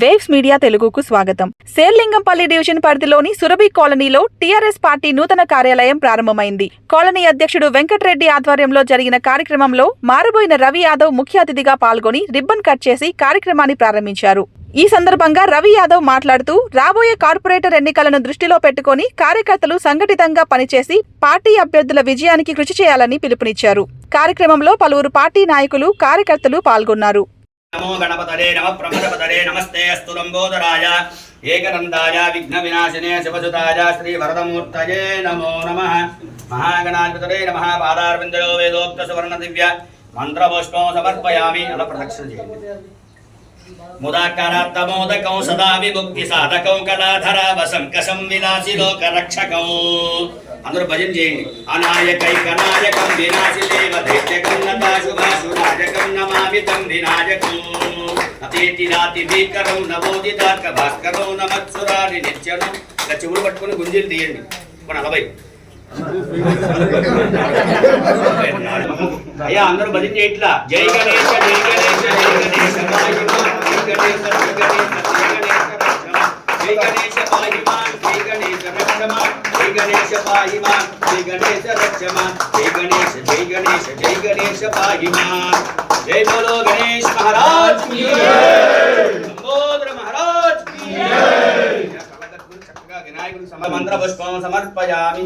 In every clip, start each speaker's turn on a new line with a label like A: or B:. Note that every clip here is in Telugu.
A: వేవ్స్ మీడియా తెలుగుకు స్వాగతం. శేర్లింగంపల్లి డివిజన్ పరిధిలోని సురభి కాలనీలో టీఆర్ఎస్ పార్టీ నూతన కార్యాలయం ప్రారంభమైంది. కాలనీ అధ్యక్షుడు వెంకటరెడ్డి ఆధ్వర్యంలో జరిగిన కార్యక్రమంలో మారబోయిన రవి యాదవ్ ముఖ్య అతిథిగా పాల్గొని రిబ్బన్ కట్ చేసి కార్యక్రమాన్ని ప్రారంభించారు. ఈ సందర్భంగా రవి యాదవ్ మాట్లాడుతూ రాబోయే కార్పొరేటర్ ఎన్నికలను దృష్టిలో పెట్టుకుని కార్యకర్తలు సంఘటితంగా పనిచేసి పార్టీ అభ్యర్థుల విజయానికి కృషి చేయాలని పిలుపునిచ్చారు. కార్యక్రమంలో పలువురు పార్టీ నాయకులు, కార్యకర్తలు పాల్గొన్నారు.
B: नमो गणपतये नमः प्रमदपतये नमस्ते अस्तु लंबोदराय एकदन्ताय विघ्नविनाशिने शिवसुताय श्रीवरदमूर्तये नमो नमः महागणाधिपतये नमः पादारविन्दयो वेदोक्त सुवर्णदिव्य मन्त्रपुष्पं समर्पयामि अल प्रदक्षिण मुदाकारात्तमोदकं सदा विमुक्तिसाधकं कलाधरावसंकशं विनाशि लोकरक्षकं అందరూ భజన చేయండి. అనాయకైకనాయకం వినాశిదేవ దైత్యకన్నతాశుభాశురాజకం నమామి తం వినాయకం అతేతిరాతి భీకరం నవోదితార్క భాస్కరం నమత్సురాని నిత్యనం. ఇలా చెవులు పట్టుకుని గుంజీలు తీయండి. ఇప్పుడు 40 అయ్యా అందరూ భజన చేయట్లా. జై గణేశ జై గణేశ జై గణేశ జై గణేశ జై గణేశ పాహిమాన్ జై గణేశ రక్షమాన్ జై గణేశ పాహిమాన్ జై గణేశ రక్షమాన్ జై గణేశ జై గణేశ జై గణేశ పాహిమాన్. జై బోలో గణేష్ మహారాజ్ की జై, లంబోదర మహారాజ్ की జై. చక్కగా వినాయకుడి మంత్ర పుష్పం సమర్పయామి.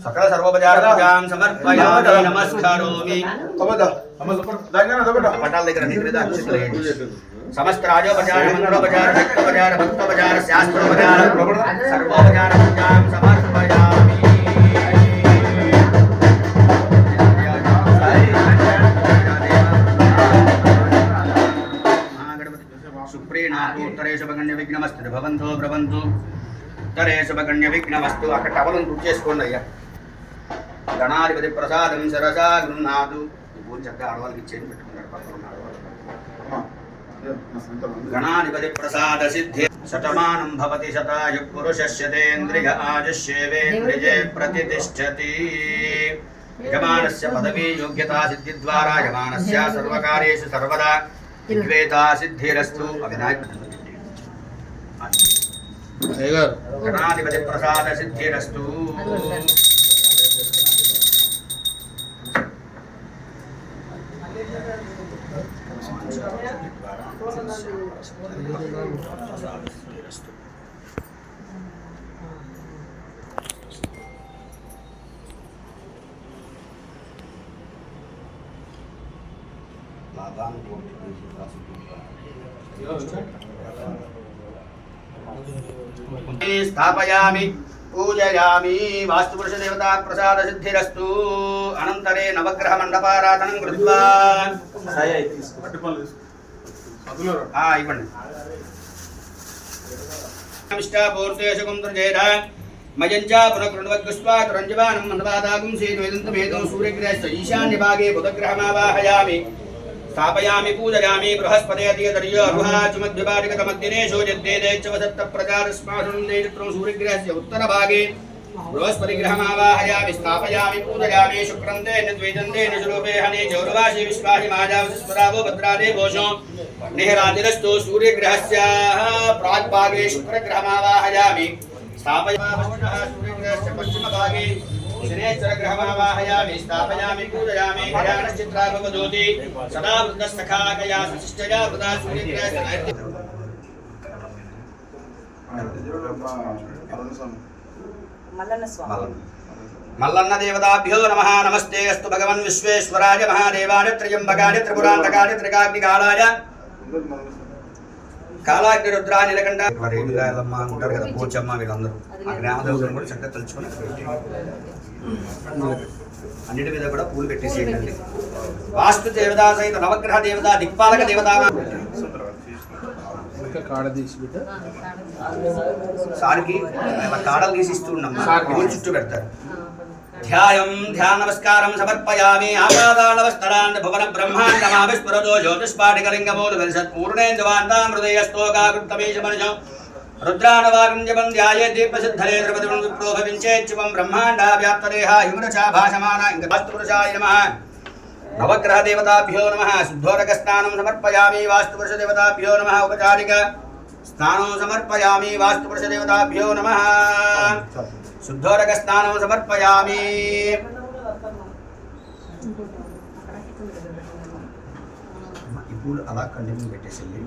B: సకల సర్వోపచారాం సమర్పయామి నమస్కారోమి. పటాల దగ్గర సమస్త రాజోపచార మంత్రోపచార భక్తోపచార భక్తోపచార శాస్త్రోపచార సర్వోపచార పూజాం సమర్పయామి. సుప్రీణాతు ఉత్తరే శుభగణ్య విఘ్నమస్తు భవంతో భ్రవంతు. ఉత్తరే శుభగణ్య విఘ్నమస్తు. అక్కడ టవలను గుర్తు చేసుకోండి అయ్యా. గణాధిపతి ప్రసాదం సరసా గృహ్ణాతు. ఈ పూజ చక్కగా ఆడవాళ్ళకి ఇచ్చేది పెట్టుకున్నారు పక్కన ఉన్న ఆడవాళ్ళు. గణాధిపతి ప్రసాద సిద్ధి శతమానం భవతి శతాయు పురుషస్యేంద్రియ ఆయుష్యేవేంద్రియే ప్రతిష్ఠతి. యజమానస్య పదవీ యోగ్యతా సిద్ధి ద్వారా యజమానస్య సర్వకార్యేషు సర్వదా విద్వేతా సిద్ధిరస్తు. గణాధిపతి ప్రసాద సిద్ధిరస్తు. స్థాపయామి పూజయామి. వాస్తుపురుష దేవతా ప్రసాద సిద్ధిరస్తు. అనంతరే నవగ్రహ మండపారాధనం కృత్వా ఇవ్వండి. మయంచా పునఃకృణవద్గుష్పాతురంజవానం మందపాదాగం సేతువేదంతమేదం సూర్యగ్రహస్య ఈశాన్య భాగే బుధగ్రహమావాహయామి. స్థాపయామి పూజయామి. బృహస్పతేతియదర్యో అరుహాచుమద్విపారికతమద్దినేశో యద్దేదేచ్చవసత్త ప్రజారస్మాసుం నేత్రం సూర్యగ్రహస్య ఉత్తర భాగే బృహస్పతిగ్రహమావాహయామి. స్థాపయామి పూజయామి. శుక్రం తేన ద్వైతం తేన శులోపే హనే చౌరవాసి విశ్వాహి మాజావస్వరావో భద్రాదే ఘోషో నిహరాదిరస్తు. సూర్యగ్రహస్య ప్రాగ్భాగే శుక్రగ్రహమావాహయామి. స్థాపయామి సూర్యగ్రహస్య పశ్చిమ భాగే శనేశ్వరగ్రహమావాహయామి. స్థాపయామి పూజయామి. హయానశ్చిత్రాభవజ్యోతి సదా వృద్ధస్థఖాకయా సుశిష్టయా వృధా సూర్యగ్రహస్య మల్లన్న దేవతాభ్యో నమః. నమస్తే అస్తు భగవన్ విశ్వేశ్వరాయ మహాదేవాయ త్రయంబకాయ త్రిపురాంతకాయ త్రికాగ్నికాలాయ కాలాగ్ని రుద్రా నీలకంఠ ఉంటారు కదా పోచమ్మ వీళ్ళందరూ ఆ గ్రామదేవతలను కూడా చక్కగా తలుచుకొని అన్నిటి మీద కూడా పూలు పెట్టేసేయండి. వాస్తు దేవతా సహిత నవగ్రహ దేవత దిక్పాలక దేవత సారికి కాడలు తీసిస్తూ ఉన్నాం. చుట్టూ పెడతారు. ధ్యాయం ధ్యాన నమస్కారం సమర్పయామి. ఆపాదానవస్తరాన్ భువన బ్రహ్మాండమావిస్ఫురతో జ్యోతిష్పాటికలింగమూలు విలసత్ పూర్ణేందువాంతామృతయస్తోకాకృతమేష మనుజం रुद्राणवागं जपं ध्यायेत् प्रसिद्धले द्रवदं विप्रोभविञ्चेच्छुवं ब्रह्माण्डा व्याप्तदेहा हिमरचा भाषमाना वास्तुपुरुषाय नमः नवग्रह देवताभ्यो नमः शुद्धोदकस्नानं समर्पयामि वास्तुपुरुष देवताभ्यो नमः उपचारिक स्नानं समर्पयामि वास्तुपुरुष देवताभ्यो नमः शुद्धोदकस्नानं समर्पयामि ఇప్పుడు అలా కంటిన్యూ పెట్టేసింది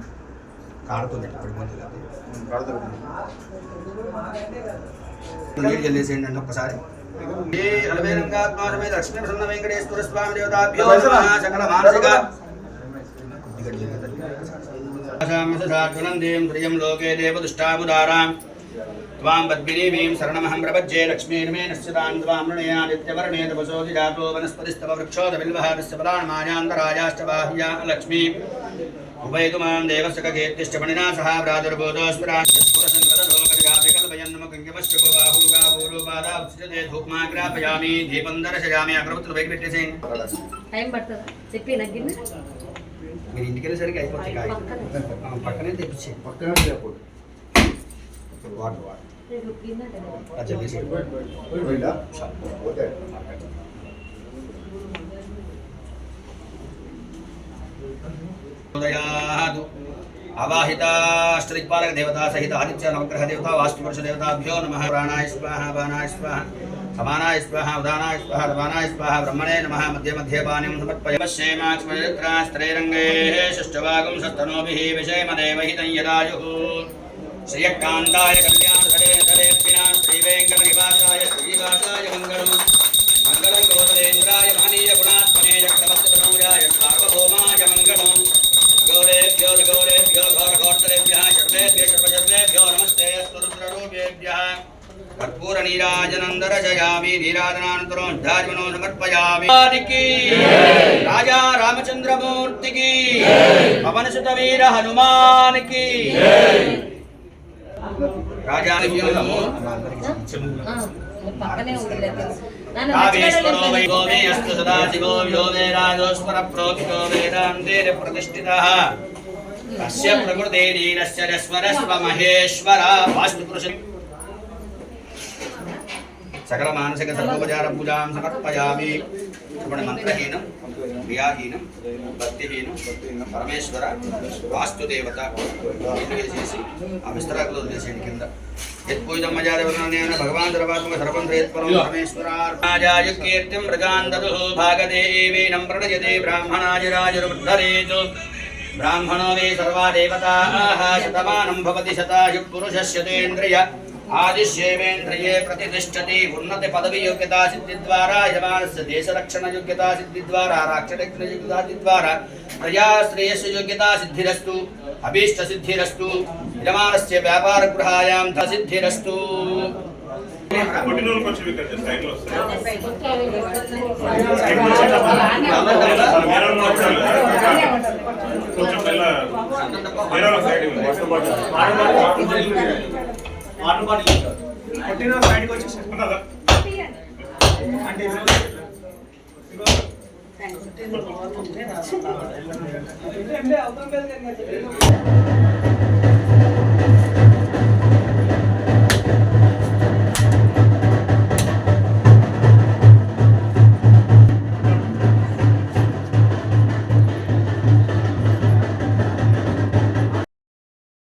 B: కాడుతో పడిపోతుంది నీళ్ళు చల్లేసేయండి అండి ఒక్కసారి లక్ష్మీ ప్రసన్న వెంకటేశ్వర స్వామి దేవతాభ్యో నమః సకల మానసిక ధ్రియం లోకే దేవదుష్టాముదారాం त्वां पद्मिनीं शरणमहं प्रपद्ये लक्ष्मीर्मे नश्चितां त्वां मृणयादित्यवर्णे तपसोऽधि जातो वनस्पतिस्तव वृक्षोदबिल्वः तस्य फलान्मान्यान्तराजाश्च बाह्या लक्ष्मी उभयतु मां देवस्य ककीर्तिश्च मणिना सह भ्रातुर्बोधोऽस्मिरान्यस्फुरसन्वदलोकविजापिकल्पयन्नम गङ्गमश्च बाहुगाभूरुपादाब्सृजते धूपमा ग्रापयामि दीपं दर्शयामि अगरबत्తులు బయట పెట్టేసేయండి
C: టైం పడుతుంది చెప్పి నగ్గింది
B: మీరు ఇంటికి వెళ్ళేసరికి అయిపోతుంది కాయ పక్కనే తెప్పించి పక్కనే చెప్పు వాటర్ వాటర్ अवाहिताष्टदिक्पालक देवता सहित आदित्य नवग्रह देवता वास्तुपुरुष देवताभ्यो नमः प्राणाय स्वाहा बाणाय स्वाहा समानाय स्वाहा उदानाय स्वाहा लवानाय स्वाहा ब्रह्मणे नमः मध्ये मध्ये पानीं समर्पयामि पश्येमाक्ष्मयत्रास्त्रैरङ्गे षष्ठभागं सस्तनोभिः विषयमदेवहितं यदायुः श्रियकान्ताय कल्याणधरे धरेऽर्पिणां श्रीवेङ्कटनिवासाय श्रीनिवासाय मङ्गलम् मङ्गलं गोदरेन्द्राय महनीय गुणात्मने चक्रवर्तितनूजाय सार्वभौमाय मङ्गलम् गौरेभ्यो घोरघोर्तरेभ्यः सर्वेभ्यो नमस्ते स्तुरुद्ररूपेभ्यः कर्पूरनीराजनं दर्शयामि नीराजनानन्तरं ध्यानमनो समर्पयामि राजा रामचन्द्रमूर्ति की पवनसुत वीर हनुमान की राजाभ्यो नमो
C: పక్కనే ఉంది
B: कावेश्वरो वै गोमे अस्तु सदाशिवो यो मे राजोस्वर प्रोक्तो वेदान्तेन प्रतिष्ठितः तस्य प्रकृतेरीरस्य रस्वरस्व महेश्वर वास्तुपुरुष सकल मानसिक सर्वोपचार पूजां समर्पयामि श्रवण मंत्रहीनं क्रियाहीनं भक्तिहीनं परमेश्वर वास्तुदेवత చేసి ఆ విస్తరాకులు వదిలేసేయండి కింద यत्पूजितं मजादेवनानेन भगवान् सर्वात्मक सर्वं त्रयत्परं परमेश्वराय कीर्तिं प्रजान्दतुः भागदेवीनं प्रणयते ब्राह्मणाय राजरुद्धरेतु ब्राह्मणो वे सर्वा देवताः शतमानं भवति शतायुः पुरुषस्य तेन्द्रिय आदिश्येवेन्द्रिये प्रतिष्ठति उन्नति पदवी योग्यता सिद्धिद्वारा यजमानस्य देशरक्षण योग्यता सिद्धिद्वारा राक्षरक्षण योग्यता सिद्धिद्वारा प्रजा श्रेयस्य योग्यता सिद्धिरस्तु अभीष्ट सिद्धिरस्तु यजमानस्य व्यापार गृहायां सिद्धिरस्तु
D: అంటే